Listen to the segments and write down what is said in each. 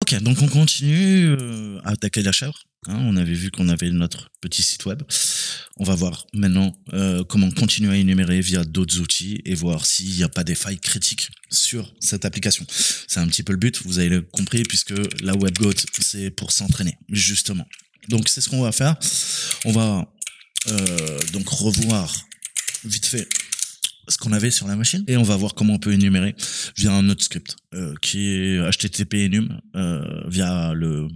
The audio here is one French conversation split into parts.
Ok, donc on continue à attaquer la chèvre. Hein, on avait vu qu'on avait notre petit site web. On va voir maintenant comment continuer à énumérer via d'autres outils et voir s'il n'y a pas des failles critiques sur cette application. C'est un petit peu le but, vous avez compris, puisque la WebGoat, c'est pour s'entraîner, justement. Donc c'est ce qu'on va faire. On va donc revoir vite fait ce qu'on avait sur la machine et on va voir comment on peut énumérer via un autre script qui est HTTP enum via le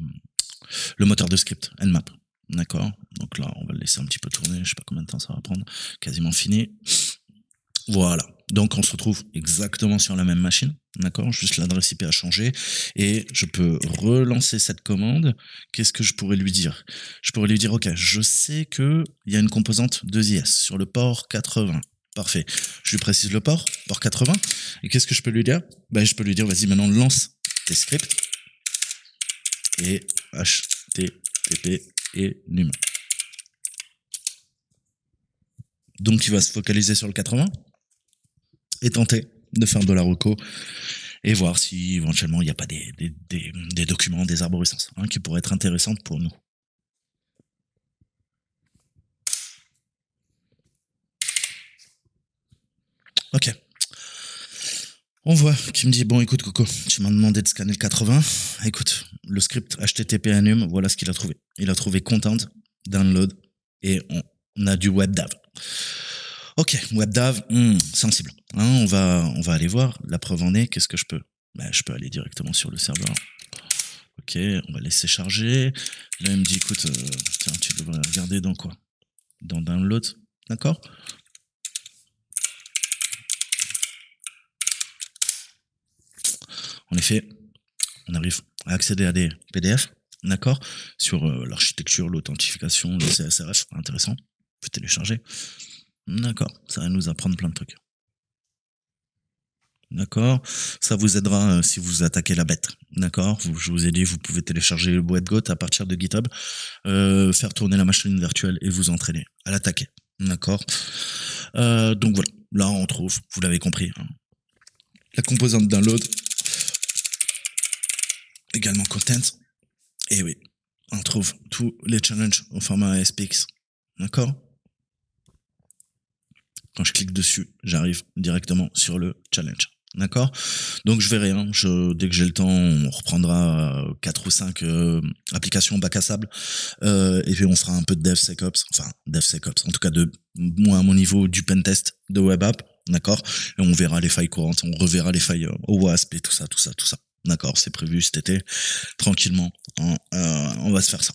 moteur de script Nmap. D'accord, donc là on va le laisser un petit peu tourner, je sais pas combien de temps ça va prendre, quasiment fini. Voilà, donc on se retrouve exactement sur la même machine, d'accord, juste l'adresse IP a changé et je peux relancer cette commande. Qu'est-ce que je pourrais lui dire? Je pourrais lui dire ok, je sais que il y a une composante 2IS sur le port 80. Parfait. Je lui précise le port 80. Et qu'est-ce que je peux lui dire? Ben, je peux lui dire, vas-y, maintenant lance tes scripts et HTTP enum. Donc, il va se focaliser sur le 80 et tenter de faire de la reco et voir si éventuellement il n'y a pas des documents, des arborescences qui pourraient être intéressantes pour nous. Ok. On voit qui me dit, bon écoute Coco, tu m'as demandé de scanner le 80. Écoute, le script HTTP enum, voilà ce qu'il a trouvé. Il a trouvé content, download, et on a du WebDAV. Ok, WebDAV, sensible. On va aller voir, la preuve en est, qu'est-ce que je peux? Je peux aller directement sur le serveur. Ok, on va laisser charger. Là il me dit, écoute, tiens, tu devrais regarder dans quoi? Dans download, d'accord? En effet, on arrive à accéder à des PDF, d'accord, sur l'architecture, l'authentification, le CSRF, intéressant. On peut télécharger. D'accord, ça va nous apprendre plein de trucs. D'accord, ça vous aidera si vous attaquez la bête. D'accord, je vous ai dit, vous pouvez télécharger le WebGoat à partir de GitHub, faire tourner la machine virtuelle et vous entraîner à l'attaquer. D'accord, donc voilà, là on trouve, vous l'avez compris, la composante download. Également content. Et oui, on trouve tous les challenges au format ASPX. D'accord? Quand je clique dessus, j'arrive directement sur le challenge. D'accord? Donc je verrai, dès que j'ai le temps, on reprendra 4 ou 5 applications bac à sable et puis on fera un peu de DevSecOps, en tout cas de moi à mon niveau du pentest de web app, d'accord? Et on verra les failles courantes, on reverra les failles au WASP et tout ça. D'accord, c'est prévu cet été, tranquillement, on va se faire ça.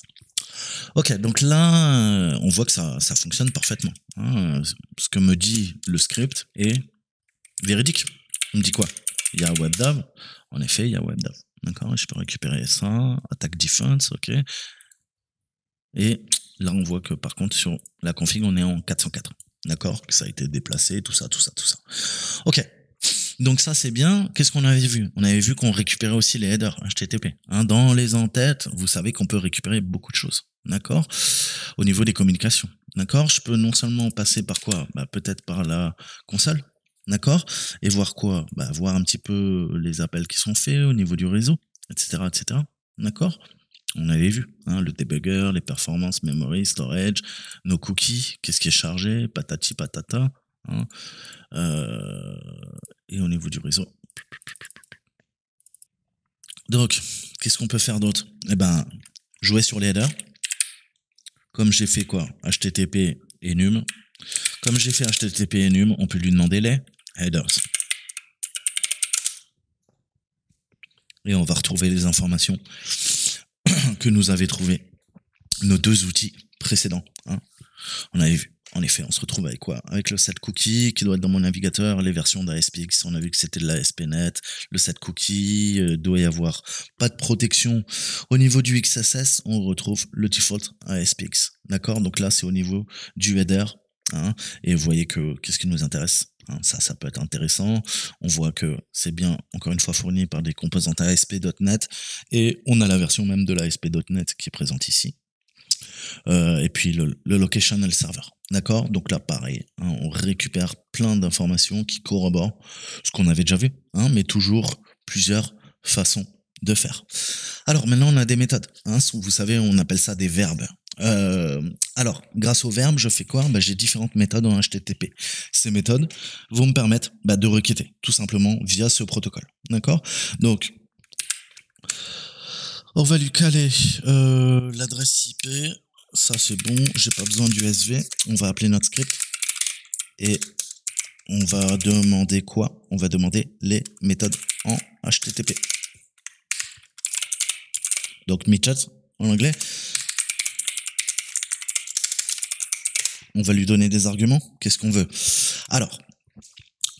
Ok, donc là, on voit que ça fonctionne parfaitement. Ce que me dit le script est véridique. Il me dit quoi? Il y a WebDAV. En effet, il y a WebDAV. D'accord, je peux récupérer ça, attack defense, ok. Et là, on voit que par contre, sur la config, on est en 404. D'accord, que ça a été déplacé, tout ça. Ok. Donc ça c'est bien. Qu'est-ce qu'on avait vu? On avait vu qu'on récupérait aussi les headers HTTP. Dans les entêtes, vous savez qu'on peut récupérer beaucoup de choses. D'accord? Au niveau des communications. D'accord? Je peux non seulement passer par quoi? Peut-être par la console. D'accord? Et voir quoi? Voir un petit peu les appels qui sont faits au niveau du réseau, etc. D'accord? On avait vu, le debugger, les performances, memory, storage, nos cookies, qu'est-ce qui est chargé, patati patata. Et au niveau du réseau. Donc, qu'est-ce qu'on peut faire d'autre? Jouer sur les headers. Comme j'ai fait quoi? HTTP enum. Comme j'ai fait HTTP enum, on peut lui demander les headers. Et on va retrouver les informations que nous avaient trouvées nos deux outils précédents. On avait vu. En effet, on se retrouve avec quoi? Avec le set cookie qui doit être dans mon navigateur, les versions d'ASPX, on a vu que c'était de l'ASP.NET, le set cookie, doit y avoir pas de protection. Au niveau du XSS, on retrouve le default ASPX. D'accord? Donc là, c'est au niveau du header. Et vous voyez que qu'est-ce qui nous intéresse? Ça peut être intéressant. On voit que c'est bien, encore une fois, fourni par des composantes ASP.NET et on a la version même de l'ASP.NET qui est présente ici. Et puis le location et le serveur. D'accord? Donc là, pareil, on récupère plein d'informations qui corroborent ce qu'on avait déjà vu, mais toujours plusieurs façons de faire. Alors maintenant, on a des méthodes. Hein, vous savez, on appelle ça des verbes. Alors, grâce aux verbes, je fais quoi? J'ai différentes méthodes en HTTP. Ces méthodes vont me permettre de requêter, tout simplement, via ce protocole. D'accord? Donc, on va lui caler l'adresse IP. Ça, c'est bon. J'ai pas besoin du SV. On va appeler notre script. Et on va demander quoi? On va demander les méthodes en HTTP. Donc, methods en anglais. On va lui donner des arguments. Qu'est-ce qu'on veut? Alors,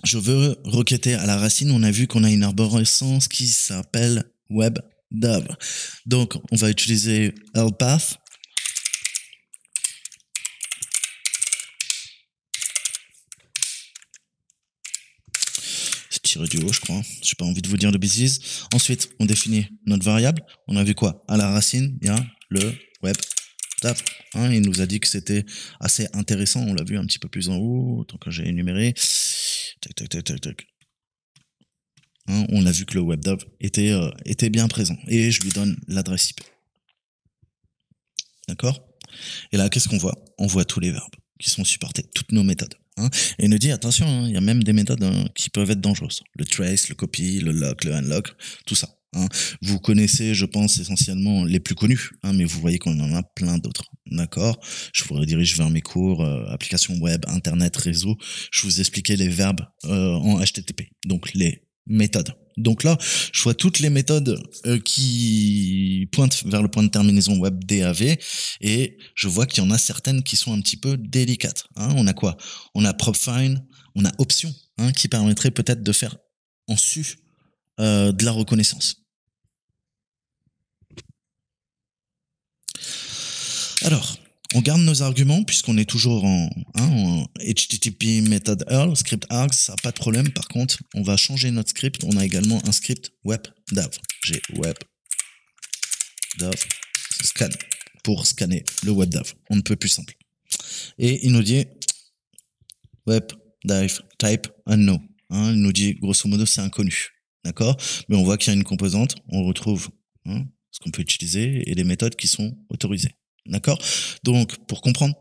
je veux requêter à la racine. On a vu qu'on a une arborescence qui s'appelle WebDAV. Donc, on va utiliser helpath. C'est tiré du haut, je crois. J'ai pas envie de vous dire de bêtises. Ensuite, on définit notre variable. On a vu quoi? À la racine, il y a le WebDAV. Hein, il nous a dit que c'était assez intéressant. On l'a vu un petit peu plus en haut, tant que j'ai énuméré. Tac, tac, tac, tac, tac. Hein, on a vu que le WebDAV était bien présent. Et je lui donne l'adresse IP. D'accord? Et là, qu'est-ce qu'on voit? On voit tous les verbes qui sont supportés, toutes nos méthodes. Hein. Et il nous dit, attention, hein, il y a même des méthodes qui peuvent être dangereuses. Le trace, le copy, le lock, le unlock, tout ça. Hein. Vous connaissez, je pense, essentiellement les plus connus, hein, mais vous voyez qu'on en a plein d'autres. D'accord? Je vous redirige vers mes cours, applications web, internet, réseau. Je vous expliquais les verbes en HTTP. Donc, les méthodes. Donc là, je vois toutes les méthodes qui pointent vers le point de terminaison WebDAV et je vois qu'il y en a certaines qui sont un petit peu délicates. Hein. On a quoi? On a PropFind, on a Option, hein, qui permettrait peut-être de faire en su de la reconnaissance. Alors, on garde nos arguments puisqu'on est toujours en HTTP method Earl, script args, ça n'a pas de problème. Par contre, on va changer notre script. On a également un script WebDAV. J'ai WebDAV scan pour scanner le WebDAV. On ne peut plus simple. Et il nous dit WebDAV type unknown. Hein, il nous dit grosso modo c'est inconnu. D'accord? Mais on voit qu'il y a une composante. On retrouve ce qu'on peut utiliser et les méthodes qui sont autorisées. D'accord? Donc, pour comprendre,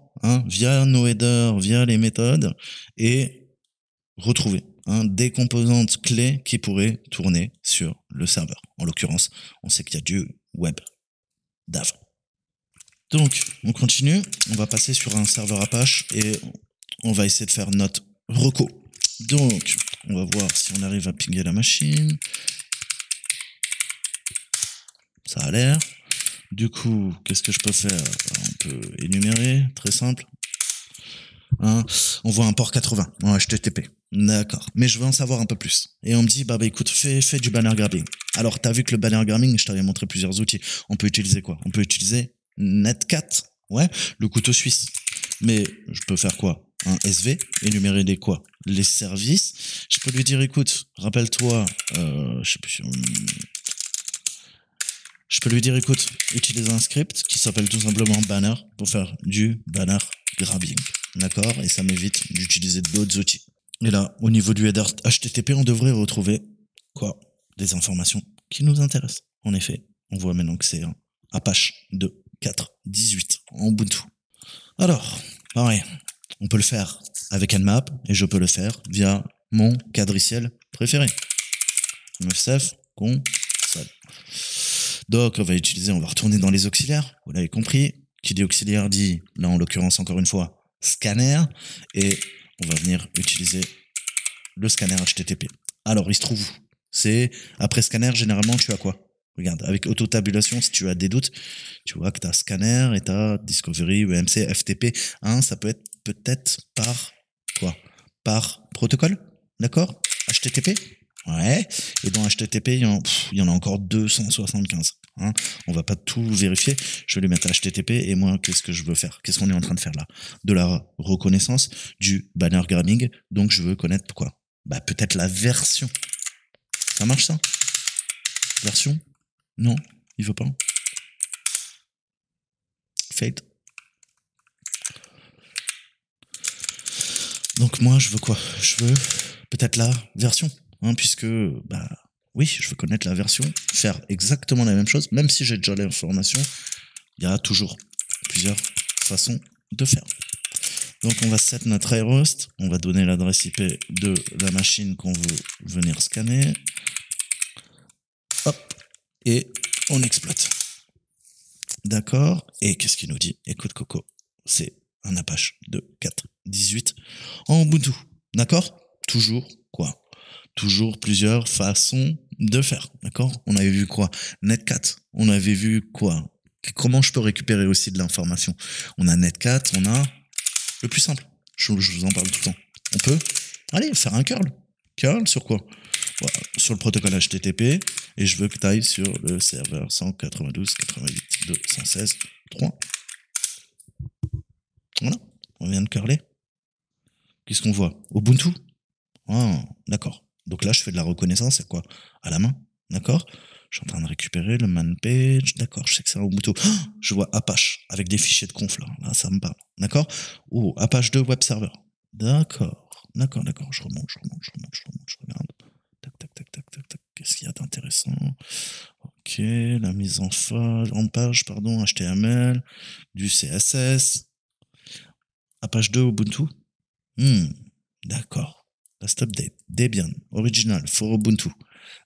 via nos headers, via les méthodes, et retrouver des composantes clés qui pourraient tourner sur le serveur. En l'occurrence, on sait qu'il y a du WebDAV. Donc, on continue. On va passer sur un serveur Apache et on va essayer de faire notre reco. Donc, on va voir si on arrive à pinguer la machine. Ça a l'air. Du coup, qu'est-ce que je peux faire? On peut énumérer, très simple. On voit un port 80 en HTTP. D'accord. Mais je veux en savoir un peu plus. Et on me dit, écoute, fais du banner grabbing. Alors, tu as vu que le banner grabbing, je t'avais montré plusieurs outils. On peut utiliser quoi? On peut utiliser Netcat. Ouais, le couteau suisse. Mais je peux faire quoi? Un SV, énumérer les quoi? Les services. Je peux lui dire, écoute, rappelle-toi, je sais plus. Je peux lui dire, écoute, utilise un script qui s'appelle tout simplement banner pour faire du banner grabbing. D'accord? Et ça m'évite d'utiliser d'autres outils. Et là, au niveau du header HTTP, on devrait retrouver quoi? Des informations qui nous intéressent. En effet, on voit maintenant que c'est un Apache 2.4.18 en Ubuntu. Alors, pareil, on peut le faire avec Nmap et je peux le faire via mon cadriciel préféré. Mfsef console. Donc, on va retourner dans les auxiliaires, vous l'avez compris. Qui dit auxiliaire dit, là en l'occurrence encore une fois, scanner. Et on va venir utiliser le scanner HTTP. Alors, il se trouve où? C'est, après scanner, généralement, tu as quoi? Regarde, avec auto-tabulation, si tu as des doutes, tu vois que tu as scanner et tu as discovery, EMC, FTP. Ça peut être peut-être par quoi? Par protocole, d'accord? HTTP. Ouais, et dans HTTP, il y en a encore 275. On va pas tout vérifier. Je vais lui mettre HTTP et moi, qu'est-ce que je veux faire? Qu'est-ce qu'on est en train de faire là? De la reconnaissance du banner grabbing. Donc, je veux connaître quoi? Peut-être la version. Ça marche ça? Version? Non, il veut pas. Fate. Donc moi, je veux quoi? Je veux peut-être la version. Puisque Oui, je veux connaître la version, faire exactement la même chose, même si j'ai déjà l'information, il y a toujours plusieurs façons de faire. Donc on va set notre iRoast, on va donner l'adresse IP de la machine qu'on veut venir scanner. Hop, et on exploite. D'accord. Et qu'est-ce qu'il nous dit? Écoute Coco, c'est un Apache de 4.18 en Ubuntu. D'accord? Toujours quoi? Toujours plusieurs façons de faire. D'accord? On avait vu quoi? Netcat. On avait vu quoi? Comment je peux récupérer aussi de l'information? On a Netcat, on a le plus simple. Je vous en parle tout le temps. On peut, allez, faire un curl. Curl sur quoi? Voilà, sur le protocole HTTP, et je veux que tu ailles sur le serveur 192.88.216.3. Voilà, on vient de curler. Qu'est-ce qu'on voit? Ubuntu. Ah, d'accord. Donc là, je fais de la reconnaissance, c'est quoi? À la main, d'accord? Je suis en train de récupérer le man page, d'accord, je sais que c'est un Ubuntu. Oh, je vois Apache avec des fichiers de conf là, ça me parle, d'accord? Oh, Apache 2 web server. D'accord, je remonte, je regarde. Tac. Qu'est-ce qu'il y a d'intéressant? Ok, la mise en page, HTML, du CSS. Apache 2 Ubuntu. D'accord. Last update. Debian. Original. For Ubuntu.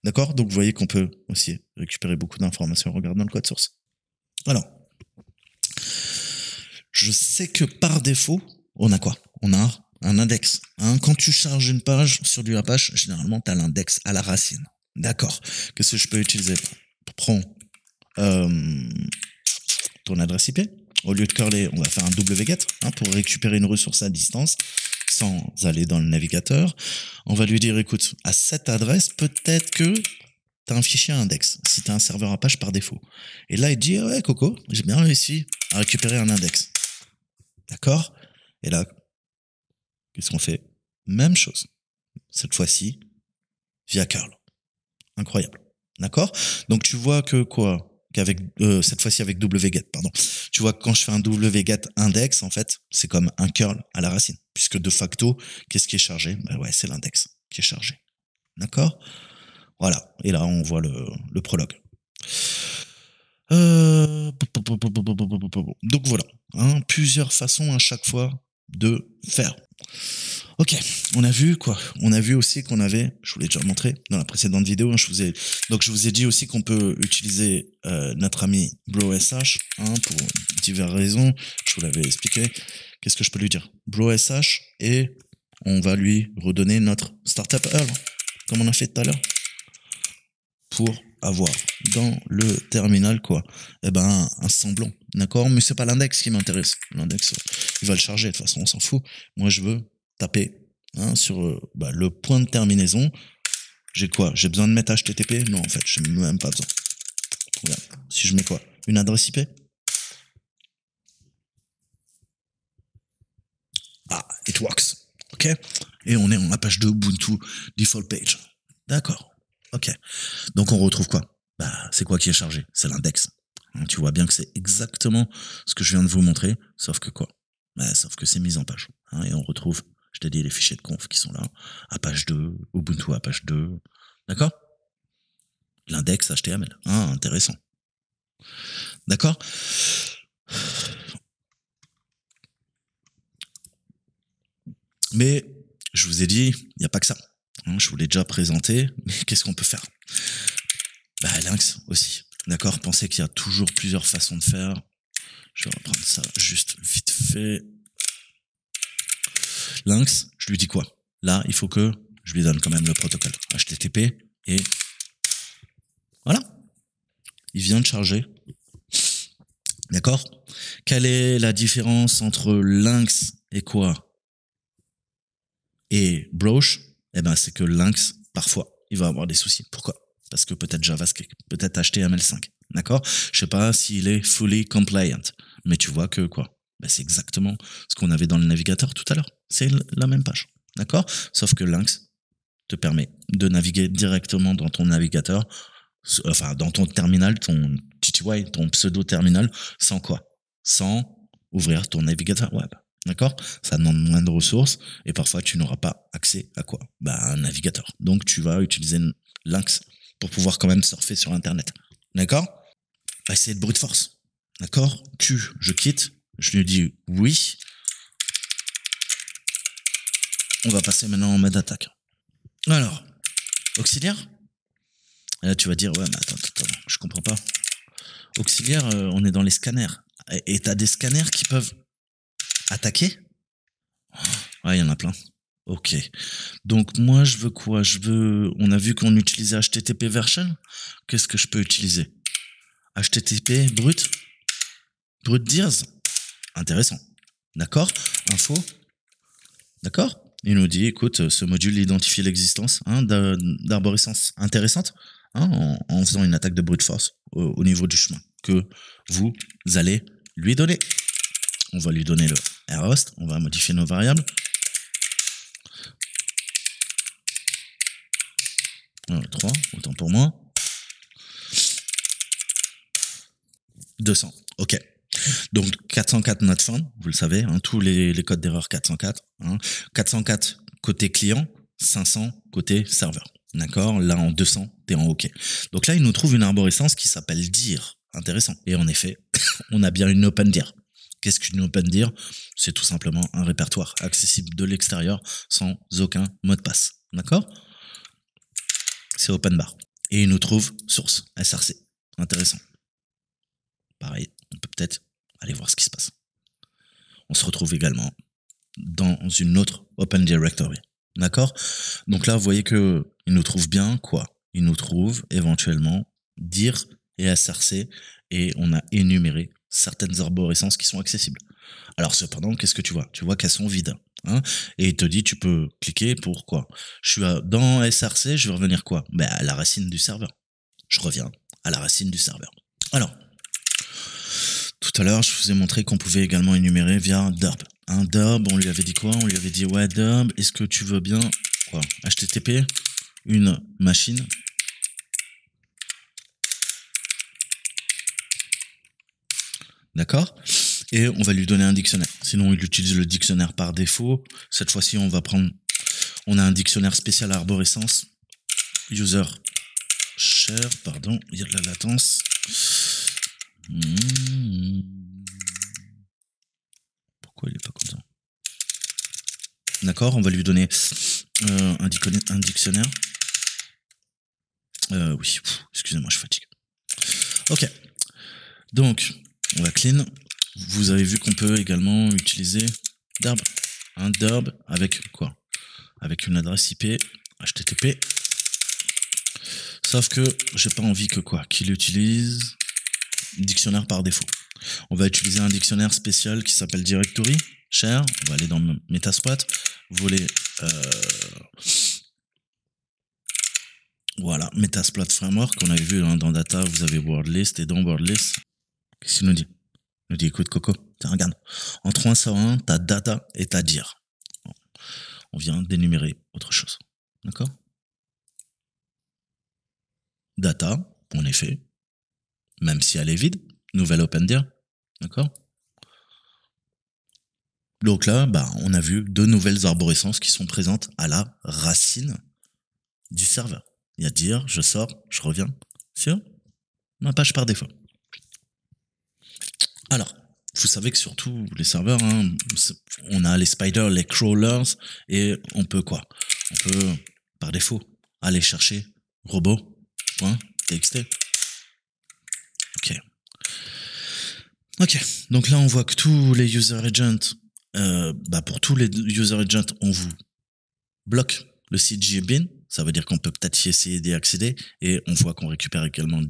D'accord? Donc, vous voyez qu'on peut aussi récupérer beaucoup d'informations en regardant le code source. Alors, je sais que par défaut, on a quoi? On a un index. Quand tu charges une page sur du Apache, généralement, tu as l'index à la racine. D'accord. Qu'est-ce que je peux utiliser? Prends ton adresse IP. Au lieu de curler, on va faire un wget pour récupérer une ressource à distance sans aller dans le navigateur. On va lui dire, écoute, à cette adresse, peut-être que tu as un fichier index, si tu as un serveur Apache par défaut. Et là, il dit, ouais, Coco, j'ai bien réussi à récupérer un index. D'accord? Et là, qu'est-ce qu'on fait? Même chose. Cette fois-ci, via curl. Incroyable. D'accord? Donc, tu vois que quoi? Qu'avec cette fois-ci avec wget, pardon. Tu vois que quand je fais un wget index, en fait, c'est comme un curl à la racine. Puisque de facto, qu'est-ce qui est chargé? Ben ouais, c'est l'index qui est chargé. D'accord? Voilà. Et là, on voit le prologue. Donc voilà. Plusieurs façons à chaque fois de faire. Ok, on a vu quoi? On a vu aussi qu'on avait, je vous l'ai déjà montré dans la précédente vidéo, je vous ai dit aussi qu'on peut utiliser notre ami BroSH pour diverses raisons. Je vous l'avais expliqué. Qu'est-ce que je peux lui dire? BroSH, et on va lui redonner notre startup URL, comme on a fait tout à l'heure, pour avoir dans le terminal quoi? Eh ben un semblant, d'accord? Mais c'est pas l'index qui m'intéresse. L'index, il va le charger, de toute façon on s'en fout. Moi je veux taper sur le point de terminaison. J'ai quoi? J'ai besoin de mettre HTTP? Non, en fait, j'ai même pas besoin. Regarde. Si je mets quoi? Une adresse IP? Ah, it works. Ok? Et on est en Apache 2 Ubuntu default page. D'accord. Ok. Donc on retrouve quoi? C'est quoi qui est chargé? C'est l'index. Tu vois bien que c'est exactement ce que je viens de vous montrer, sauf que quoi? Sauf que c'est mis en page. Et on retrouve, je t'ai dit, les fichiers de conf qui sont là. Apache 2, Ubuntu Apache 2. D'accord? L'index HTML. Intéressant. D'accord? Mais je vous ai dit, il n'y a pas que ça. Je vous l'ai déjà présenté, mais qu'est-ce qu'on peut faire? Lynx aussi. D'accord? Pensez qu'il y a toujours plusieurs façons de faire. Je vais reprendre ça juste vite fait. Lynx, je lui dis quoi? Là, il faut que je lui donne quand même le protocole HTTP et voilà. Il vient de charger. D'accord? Quelle est la différence entre Lynx et quoi? Et Broch? C'est que Lynx, parfois, il va avoir des soucis. Pourquoi? Parce que peut-être JavaScript, peut-être HTML5. D'accord? Je sais pas s'il est fully compliant. Mais tu vois que quoi? C'est exactement ce qu'on avait dans le navigateur tout à l'heure. C'est la même page. D'accord? Sauf que Lynx te permet de naviguer directement dans ton navigateur, enfin dans ton terminal, ton TTY, ton pseudo-terminal, sans quoi? Sans ouvrir ton navigateur web. D'accord? Ça demande moins de ressources et parfois tu n'auras pas accès à quoi? Un navigateur. Donc tu vas utiliser Lynx pour pouvoir quand même surfer sur Internet. D'accord? On va essayer de brute force. D'accord? Q, je quitte. Je lui dis oui. On va passer maintenant en mode attaque. Alors, auxiliaire. Et là, tu vas dire, ouais, mais attends, je comprends pas. Auxiliaire, on est dans les scanners. Et t'as des scanners qui peuvent attaquer? Ouais, il y en a plein. Ok. Donc, moi, je veux quoi? On a vu qu'on utilisait HTTP version. Qu'est-ce que je peux utiliser? HTTP brut? Brut dirs? Intéressant. D'accord? Info? D'accord? Il nous dit, écoute, ce module identifie l'existence d'arborescence intéressante en faisant une attaque de brute force au niveau du chemin que vous allez lui donner. On va lui donner le rhost, on va modifier nos variables. 3, autant pour moi. 200, ok. Donc 404 not found, vous le savez, tous les codes d'erreur 404. 404 côté client, 500 côté serveur. D'accord? Là en 200, t'es en OK. Donc là, il nous trouve une arborescence qui s'appelle dir. Intéressant. Et en effet, on a bien une open dir. Qu'est-ce qu'une open dir? C'est tout simplement un répertoire accessible de l'extérieur sans aucun mot de passe. D'accord? C'est open bar. Et il nous trouve source, SRC. Intéressant. Pareil, on peut peut-être aller voir ce qui se passe. On se retrouve également dans une autre Open Directory. D'accord? Donc là, vous voyez que il nous trouve bien quoi? Il nous trouve éventuellement dir et SRC et on a énuméré certaines arborescences qui sont accessibles. Alors cependant, qu'est-ce que tu vois? Tu vois qu'elles sont vides. Et il te dit, tu peux cliquer pour quoi? Je suis dans SRC, je vais revenir quoi? À la racine du serveur. Je reviens à la racine du serveur. Alors, tout à l'heure, je vous ai montré qu'on pouvait également énumérer via derb. Derb, on lui avait dit quoi? On lui avait dit, ouais, derb, est-ce que tu veux bien quoi? HTTP, une machine. D'accord? Et on va lui donner un dictionnaire. Sinon, il utilise le dictionnaire par défaut. Cette fois-ci, on a un dictionnaire spécial arborescence. User share, pardon, il y a de la latence. Pourquoi il est pas content? D'accord, on va lui donner un dictionnaire. Oui, excusez-moi, je fatigue. Ok, donc on va clean. Vous avez vu qu'on peut également utiliser derb. Derb avec quoi? Avec une adresse IP HTTP. Sauf que j'ai pas envie que quoi? Qu'il utilise dictionnaire par défaut. On va utiliser un dictionnaire spécial qui s'appelle directory share. On va aller dans Metasploit, voler voilà, Metasploit framework. On avait vu dans data, vous avez wordlist et dans wordlist, qu'est-ce qu'il nous dit? Il nous dit écoute Coco, tiens regarde, en 301 t'as data et t'as dir. On vient d'énumérer autre chose. D'accord? Data, en effet, même si elle est vide, nouvelle open dir. D'accord? Donc là, on a vu deux nouvelles arborescences qui sont présentes à la racine du serveur. Il y a dir, je sors, je reviens sur ma page par défaut. Alors, vous savez que sur tous les serveurs, on a les spiders, les crawlers, et on peut quoi? On peut, par défaut, aller chercher robot.txt. Ok, donc là on voit que tous les user agents, pour tous les user agents, on vous bloque le CG bin. Ça veut dire qu'on peut peut-être essayer d'y accéder et on voit qu'on récupère également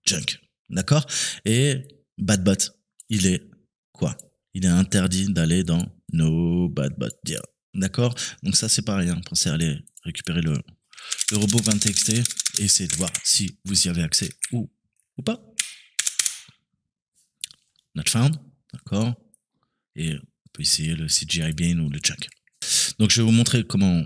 junk. D'accord? Et badbot, il est quoi? Il est interdit d'aller dans no badbot dir. D'accord? Donc ça c'est pareil, pensez à aller récupérer le robot.txt et essayer de voir si vous y avez accès ou pas. Not found, d'accord? Et on peut essayer le CGI bin ou le check. Donc je vais vous montrer comment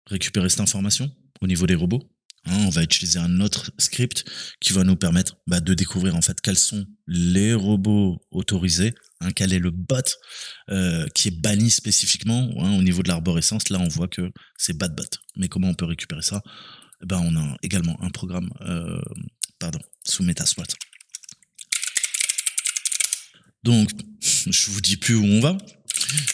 récupérer cette information au niveau des robots. On va utiliser un autre script qui va nous permettre de découvrir en fait quels sont les robots autorisés, quel est le bot qui est banni spécifiquement au niveau de l'arborescence. Là on voit que c'est badbot. Mais comment on peut récupérer ça? ben, on a également un programme, sous Metasploit. Donc, je vous dis plus où on va.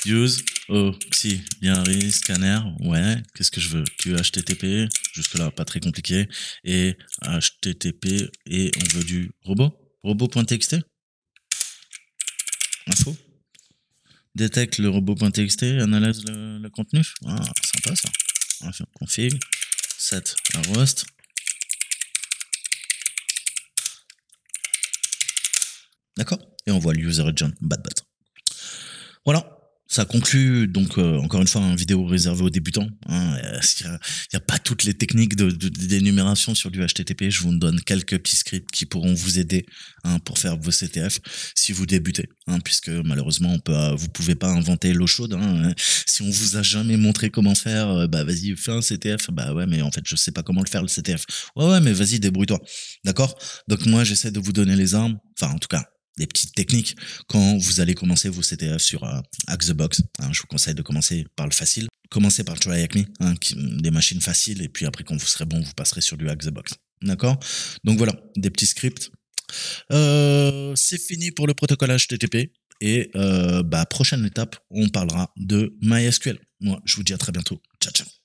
Use auxiliary scanner. Ouais, qu'est-ce que je veux? Du HTTP, jusque-là, pas très compliqué. Et HTTP, et on veut du robot? Robot.txt? Info? Détecte le robot.txt, analyse le contenu. Ah, sympa ça. On va faire config, set à host. D'accord? Et on voit le user agent bad. Voilà. Ça conclut donc encore une fois une vidéo réservée aux débutants. Hein. Il y a pas toutes les techniques d'énumération sur du HTTP. Je vous donne quelques petits scripts qui pourront vous aider, hein, pour faire vos CTF si vous débutez, hein, puisque malheureusement vous pouvez pas inventer l'eau chaude. Hein. Si on vous a jamais montré comment faire, bah vas-y fais un CTF. Bah ouais, mais en fait je sais pas comment le faire le CTF. Ouais mais vas-y débrouille-toi. D'accord? Donc moi j'essaie de vous donner les armes. Enfin en tout cas des petites techniques quand vous allez commencer vos CTF sur Hack the Box. Hein, je vous conseille de commencer par le facile. Commencez par Try Hack Me, hein, des machines faciles, et puis après quand vous serez bon, vous passerez sur du Hack the Box. D'accord? Donc voilà, des petits scripts. C'est fini pour le protocole HTTP. Et prochaine étape, on parlera de MySQL. Moi, je vous dis à très bientôt. Ciao, ciao.